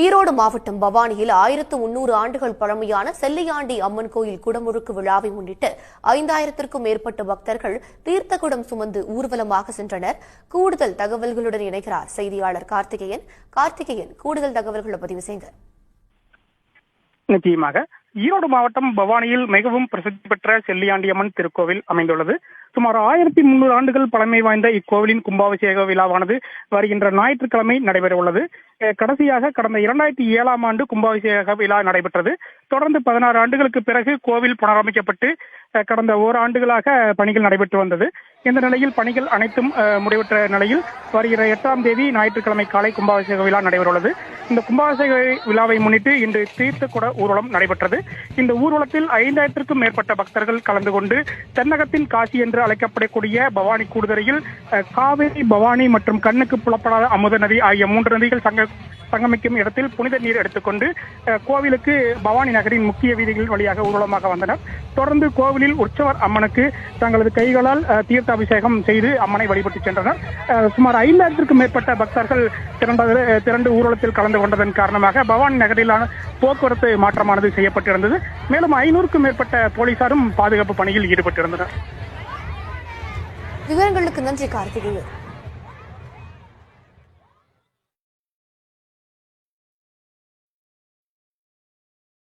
ஈரோடு மாவட்டம் பவானியில் 1300 ஆண்டுகள் பழமையான செல்லியாண்டி அம்மன் கோயில் குடமுழுக்கு விழாவை முன்னிட்டு 5000த்திற்கும் மேற்பட்ட பக்தர்கள் தீர்த்த குடம் சுமந்து ஊர்வலமாக சென்றனர். கூடுதல் தகவல்களுடன் இணைகிறார் செய்தியாளர் கார்த்திகேயன். கூடுதல் தகவல்களை பதிவு செய்யுங்க. நிச்சயமாக ஈரோடு மாவட்டம் பவானியில் மிகவும் பிரசித்தி பெற்ற செல்லியாண்டியம்மன் திருக்கோவில் அமைந்துள்ளது. சுமார் 1300 ஆண்டுகள் பழமை வாய்ந்த இக்கோவிலின் கும்பாபிஷேக விழாவானது வருகின்ற ஞாயிற்றுக்கிழமை நடைபெற உள்ளது. கடைசியாக கடந்த 2007ஆம் ஆண்டு கும்பாபிஷேக விழா நடைபெற்றது. தொடர்ந்து 16 ஆண்டுகளுக்கு பிறகு கோவில் புனரமைக்கப்பட்டு கடந்த ஓராண்டுகளாக பணிகள் நடைபெற்று வந்தது. இந்த நிலையில் பணிகள் அனைத்தும் முடிவற்ற நிலையில் வருகிற 8ஆம் தேதி ஞாயிற்றுக்கிழமை காலை கும்பாபிஷேக விழா நடைபெற உள்ளது. இந்த கும்பாபிஷேக விழாவை முன்னிட்டு இன்று தீர்த்த குட ஊர்வலம் நடைபெற்றது. இந்த ஊர்வலத்தில் 5000த்திற்கும் மேற்பட்ட பக்தர்கள் கலந்து கொண்டு தென்னகத்தின் காசி என்று அழைக்கப்படக்கூடிய பவானி கூடுதுறையில் காவேரி, பவானி மற்றும் கண்ணுக்கு புலப்படாத அமுத நதி ஆகிய 3 நதிகள் சங்கமிக்கும் இடத்தில் புனித நீர் எடுத்துக்கொண்டு கோவிலுக்கு பவானி நகரின் முக்கிய வீதிகள் வழியாக ஊர்வலமாக வந்தனர். தொடர்ந்து கோவிலில் உற்சவர் அம்மனுக்கு தங்களது கைகளால் தீர்த்தாபிஷேகம் செய்து அம்மனை வழிபட்டு சென்றனர். சுமார் 5000த்திற்கும் மேற்பட்ட பக்தர்கள் திரண்டு ஊர்வலத்தில் கலந்து கொண்டதன் காரணமாக பவானி நகரிலான போக்குவரத்து மாற்றமானது செய்யப்பட்டிருந்தது. மேலும் 500க்கும் மேற்பட்ட போலீசாரும் பாதுகாப்பு பணியில் ஈடுபட்டிருந்தனர். விவரங்களுக்கு நன்றி கார்த்திகேயன்.